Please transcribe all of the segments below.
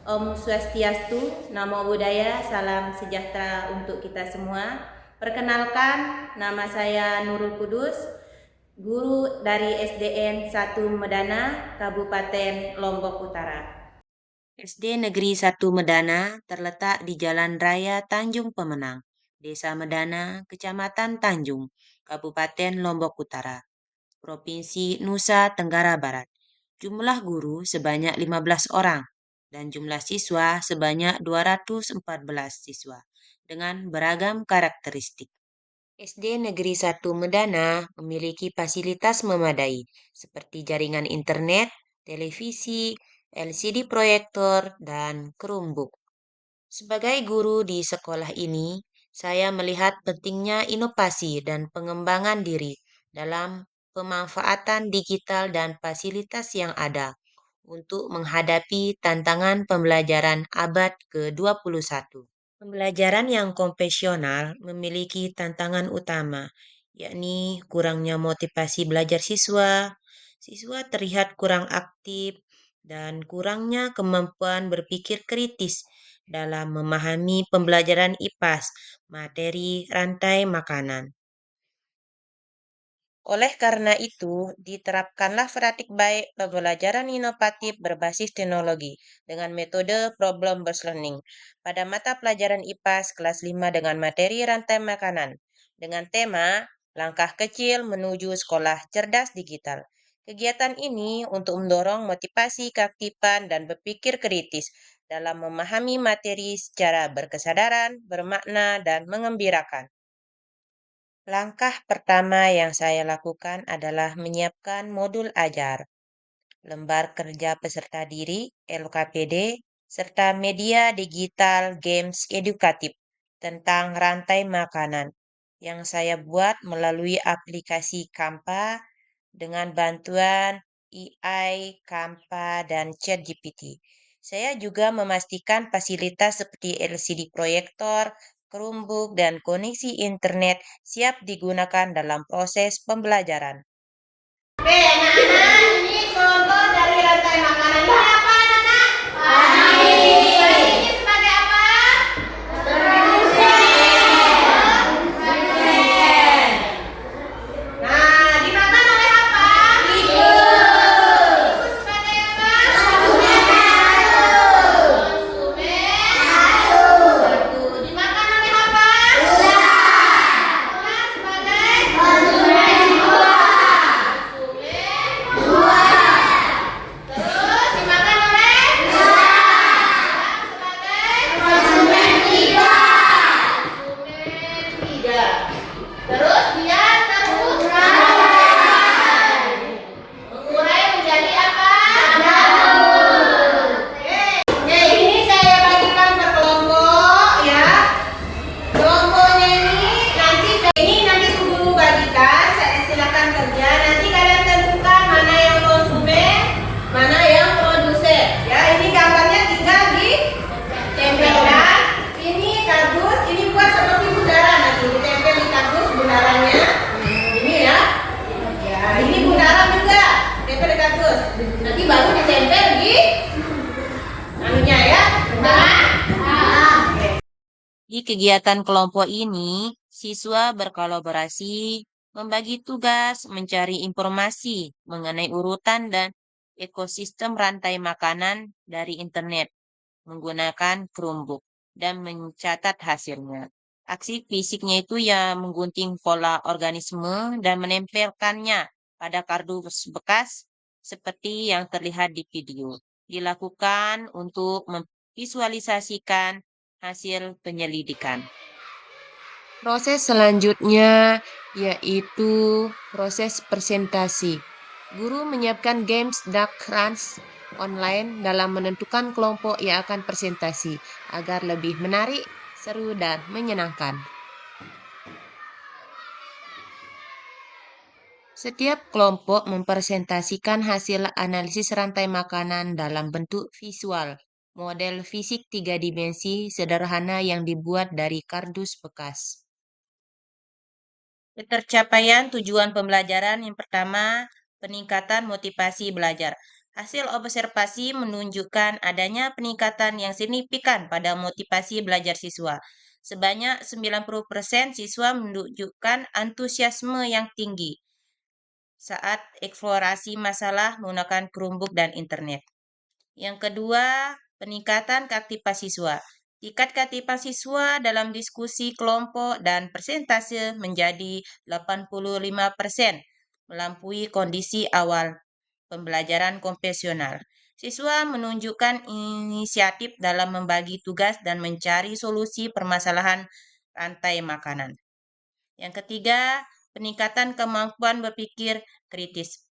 Om Swastiastu, Namo Buddhaya, salam sejahtera untuk kita semua. Perkenalkan, nama saya Nurul Kudus, guru dari SDN 1 Medana, Kabupaten Lombok Utara. SD Negeri 1 Medana terletak di Jalan Raya Tanjung Pemenang, Desa Medana, Kecamatan Tanjung, Kabupaten Lombok Utara, Provinsi Nusa Tenggara Barat. Jumlah guru sebanyak 15 orang dan jumlah siswa sebanyak 214 siswa dengan beragam karakteristik. SD Negeri 1 Medana memiliki fasilitas memadai seperti jaringan internet, televisi, LCD proyektor, dan Chromebook. Sebagai guru di sekolah ini, saya melihat pentingnya inovasi dan pengembangan diri dalam pemanfaatan digital dan fasilitas yang ada untuk menghadapi tantangan pembelajaran abad ke-21. Pembelajaran yang konvensional memiliki tantangan utama, yakni kurangnya motivasi belajar siswa, siswa terlihat kurang aktif, dan kurangnya kemampuan berpikir kritis dalam memahami pembelajaran IPAS, materi rantai makanan. Oleh karena itu, diterapkanlah praktik baik pembelajaran inovatif berbasis teknologi dengan metode problem-based learning pada mata pelajaran IPAS kelas 5 dengan materi rantai makanan dengan tema Langkah Kecil Menuju Sekolah Cerdas Digital. Kegiatan ini untuk mendorong motivasi keaktifan dan berpikir kritis dalam memahami materi secara berkesadaran, bermakna, dan mengembirakan. Langkah pertama yang saya lakukan adalah menyiapkan modul ajar, lembar kerja peserta diri (LKPD), serta media digital games edukatif tentang rantai makanan yang saya buat melalui aplikasi Canva dengan bantuan AI, Canva, dan ChatGPT. Saya juga memastikan fasilitas seperti LCD proyektor, Chromebook, dan koneksi internet siap digunakan dalam proses pembelajaran. Oke, anak-anak, ini contoh dari rantai makanan. Ini apa, anak-anak? Padi. Padi ini sebagai apa? Produsen. Nah, dimakan oleh apa? Tikus. Tikus sebagai apa? Konsumen. Satu. Dimakan oleh apa? Ular. Ular sebagai konsumen dua. Konsumen dua. Terus dimakan oleh ular sebagai konsumen tiga. Konsumen tiga. Terus dia mengurai menjadi apa? Jamur. Oke, ini saya bagikan per kelompok ya. Kelompoknya ini nanti guru bagikan, saya silakan kerja. Nanti kalian tentukan mana yang konsumen, mana yang produsen. Ya, ini gambarnya tinggal ditempelkan. Ini kardus, ini buat seperti bundaran nanti ditempel di kardus bundarannya. Ini ya. Ya, ini bundaran juga, tempel di kardus. Nanti baru ditempel di anunya ya. Bundaran. Di kegiatan kelompok ini, siswa berkolaborasi, membagi tugas, mencari informasi mengenai urutan dan ekosistem rantai makanan dari internet menggunakan Chromebook dan mencatat hasilnya. Aksi fisiknya itu ya menggunting pola organisme dan menempelkannya pada kardus bekas seperti yang terlihat di video. Dilakukan untuk memvisualisasikan hasil penyelidikan. Proses selanjutnya yaitu proses presentasi. Guru menyiapkan games dark runs online dalam menentukan kelompok yang akan presentasi agar lebih menarik, seru, dan menyenangkan. Setiap kelompok mempresentasikan hasil analisis rantai makanan dalam bentuk visual, model fisik 3 dimensi sederhana yang dibuat dari kardus bekas. Ketercapaian tujuan pembelajaran yang pertama, peningkatan motivasi belajar. Hasil observasi menunjukkan adanya peningkatan yang signifikan pada motivasi belajar siswa. Sebanyak 90% siswa menunjukkan antusiasme yang tinggi saat eksplorasi masalah menggunakan Chromebook dan internet. Yang kedua, peningkatan keaktifan siswa. Tingkat keaktifan siswa dalam diskusi kelompok dan persentase menjadi 85%, melampaui kondisi awal pembelajaran konvensional. Siswa menunjukkan inisiatif dalam membagi tugas dan mencari solusi permasalahan rantai makanan. Yang ketiga, peningkatan kemampuan berpikir kritis.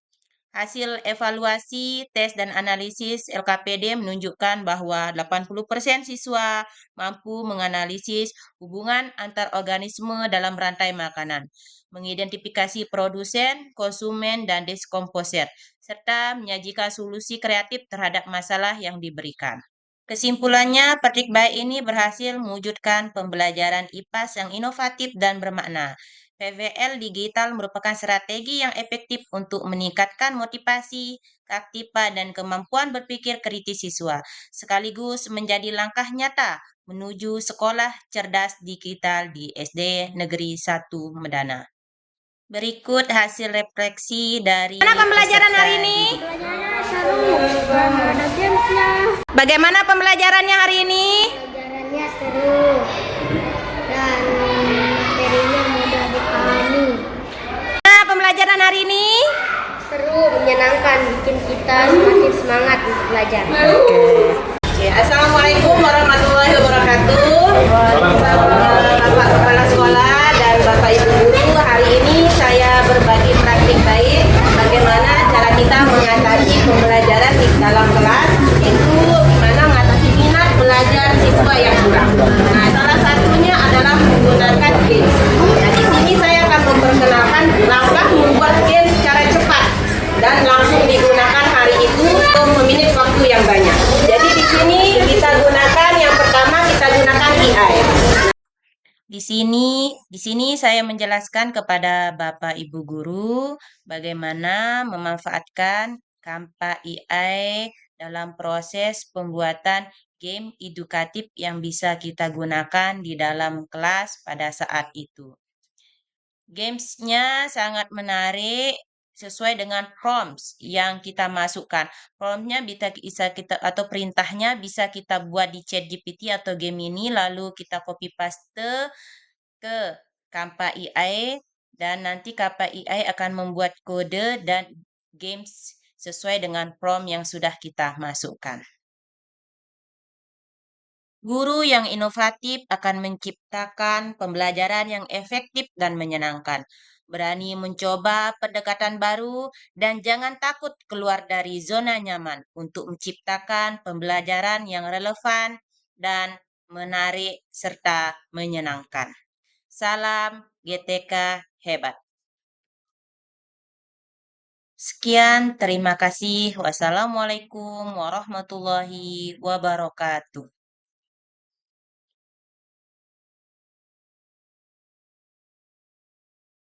Hasil evaluasi, tes, dan analisis LKPD menunjukkan bahwa 80% siswa mampu menganalisis hubungan antar organisme dalam rantai makanan, mengidentifikasi produsen, konsumen, dan deskomposer, serta menyajikan solusi kreatif terhadap masalah yang diberikan. Kesimpulannya, Petik Baik ini berhasil mewujudkan pembelajaran IPAS yang inovatif dan bermakna. PVL digital merupakan strategi yang efektif untuk meningkatkan motivasi, keaktifan, dan kemampuan berpikir kritis siswa, sekaligus menjadi langkah nyata menuju sekolah cerdas digital di SD Negeri 1 Medana. Berikut hasil refleksi dari Bagaimana pembelajaran peserta hari ini? Pelajarannya seru, ada gamesnya. Bagaimana pembelajarannya hari ini? Pelajarannya seru dan materinya mudah dipahami. Nah, pembelajaran hari ini? Seru, menyenangkan, bikin kita semakin semangat untuk belajar. Assalamualaikum warahmatullahi wabarakatuh. Bapak Kepala Sekolah dan Bapak Ibu Guru, hari ini saya berbagi praktik baik bagaimana cara kita mengatasi pembelajaran di dalam kelas, yaitu gimana mengatasi minat belajar siswa yang kurang. Nah, salah satunya adalah menggunakan games. Nah, di sini saya akan memperkenalkan langkah membuat games secara cepat dan langsung digunakan hari itu untuk meminit waktu yang banyak. Jadi di sini kita gunakan yang pertama kita gunakan AI. Di sini saya menjelaskan kepada Bapak Ibu guru bagaimana memanfaatkan Canva AI dalam proses pembuatan game edukatif yang bisa kita gunakan di dalam kelas pada saat itu. Games-nya sangat menarik sesuai dengan prompts yang kita masukkan. Promptnya bisa kita atau perintahnya bisa kita buat di ChatGPT atau Gemini lalu kita copy paste ke Canva AI dan nanti Canva AI akan membuat kode dan games sesuai dengan prompt yang sudah kita masukkan. Guru yang inovatif akan menciptakan pembelajaran yang efektif dan menyenangkan. Berani mencoba pendekatan baru dan jangan takut keluar dari zona nyaman untuk menciptakan pembelajaran yang relevan dan menarik serta menyenangkan. Salam GTK hebat. Sekian, terima kasih. Wassalamualaikum warahmatullahi wabarakatuh.